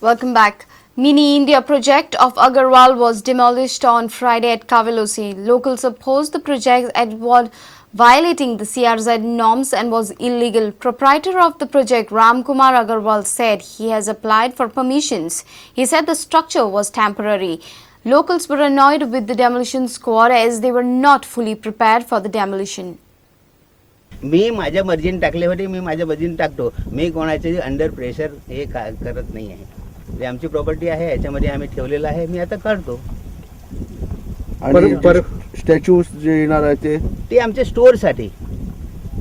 Welcome back. Mini India project of Agarwal was demolished on Friday at Kavelosi. Locals opposed the project as was violating the CRZ norms and was illegal. Proprietor of the project, Ram Kumar Agarwal, said he has applied for permissions. He said the structure was temporary. Locals were annoyed with the demolition squad as they were not fully prepared for the demolition. मी माझ्या मर्जीने टाकले होते. मी माझ्या मर्जीने टाकतो. मी कोणाचे under pressure हे करत नाही आहे. जे आमची प्रॉपर्टी आहे याच्यामध्ये आम्ही ठेवलेलं आहे. मी आता काढतो. आणि स्टॅच्यूज जे येणार आहे ते आमच्या स्टोअरसाठी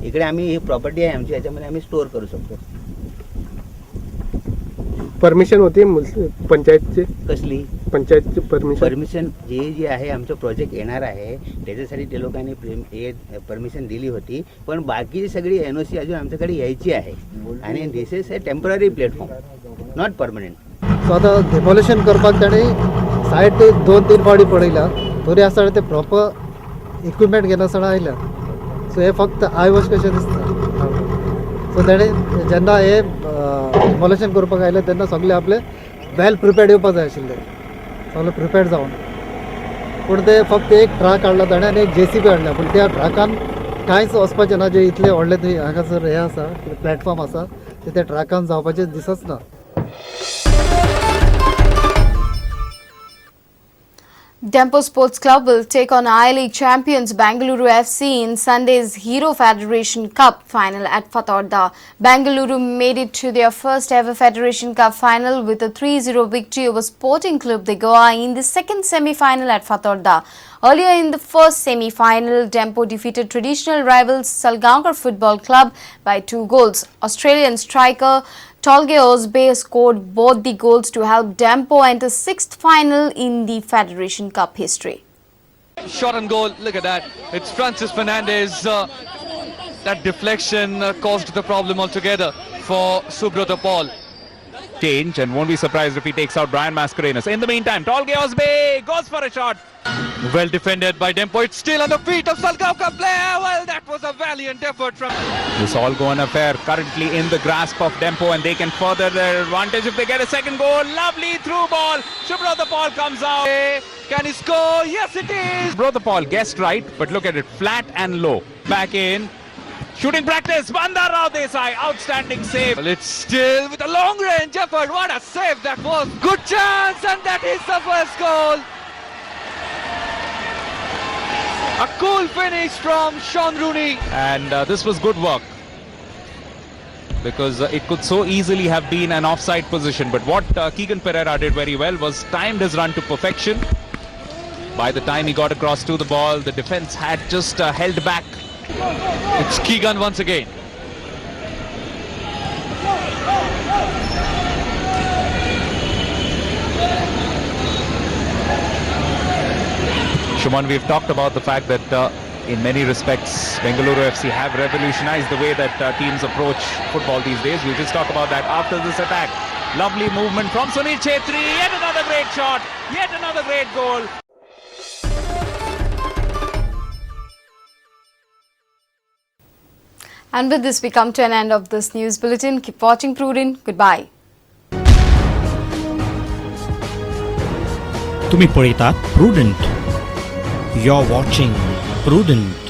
इकडे आम्ही ही प्रॉपर्टी आहे आमची याच्यामध्ये आम्ही स्टोअर करू शकतो. परमिशन होती पंचायतची कसली पंचायतची परमिशन जे आहे आमचं प्रोजेक्ट येणार आहे त्याच्यासाठी ते लोकांनी परमिशन दिली होती. पण बाकी सगळी एनओसी अजून आमच्याकडे यायची आहे आणि this is a temporary platform not permanent. So आता डेमोलेशन करपाक ताणें सायट 2-3 फावटी पळयला तरी आसतना ते प्रॉपर इक्विपमेंट घेनासतना आयल्या. सो हे फक्त आयवॉश कशें दिसता. सो ताणें जेन्ना हे डेमोलेशन करपाक आयले तेन्ना सगळे आपले वेल प्रिपेर्ड येवपाक जाय आशिल्ले. सगळे प्रिपेर्ड जावन पूण ते फक्त एक ट्रक हाडला ताणें आनी एक JCB हाडला. पूण त्या ट्रकान कांयच वचपाचें ना. जे इतले व्हडले थंय हांगासर हे आसा प्लॅटफॉर्म आसा ते त्या ट्रकान जावपाचें दिसच ना. Dempo Sports Club will take on I-League champions Bengaluru FC in Sunday's Hero Federation Cup final at Fatorda. Bengaluru made it to their first ever Federation Cup final with a 3-0 victory over Sporting Club de Goa in the second semi-final at Fatorda. Earlier in the first semi-final, Dempo defeated traditional rivals Salgaonkar Football Club by 2 goals. Australian striker Tolge Osbe scored both the goals to help Dempo enter 6th final in the Federation Cup history. Shot on goal, look at that. It's Francis Fernandez. That deflection caused the problem altogether for Subrata Paul. Change and won't be surprised if he takes out Brian Mascarenas. In the meantime, Tolge Osbe goes for a shot. Well defended by Dempo. It's still on the feet of Salgaonkar player. Well, that was a valiant effort from... This all going affair currently in the grasp of Dempo and they can further their advantage if they get a second goal. Lovely through ball. Subrata Paul comes out. Can he score? Yes, it is. Subrata Paul guessed right, but look at it. Flat and low. Back in. Shooting practice. Bandar Rao Desai. Outstanding save. Well, it's still with a long range effort. What a save that was. Good chance, and that is the first goal. A cool finish from Sean Rooney. And this was good work. Because it could so easily have been an offside position. But what Keegan Pereira did very well was timed his run to perfection. By the time he got across to the ball, the defense had just held back. It's Keegan once again. Shuman, we've talked about the fact that in many respects, Bengaluru FC have revolutionized the way that teams approach football these days. We'll just talk about that after this attack. Lovely movement from Sunil Chhetri. Yet another great shot. Yet another great goal. And with this, we come to an end of this news bulletin. Keep watching Prudent. Goodbye. तुम्ही पळयतात prudent. You're watching Prudent.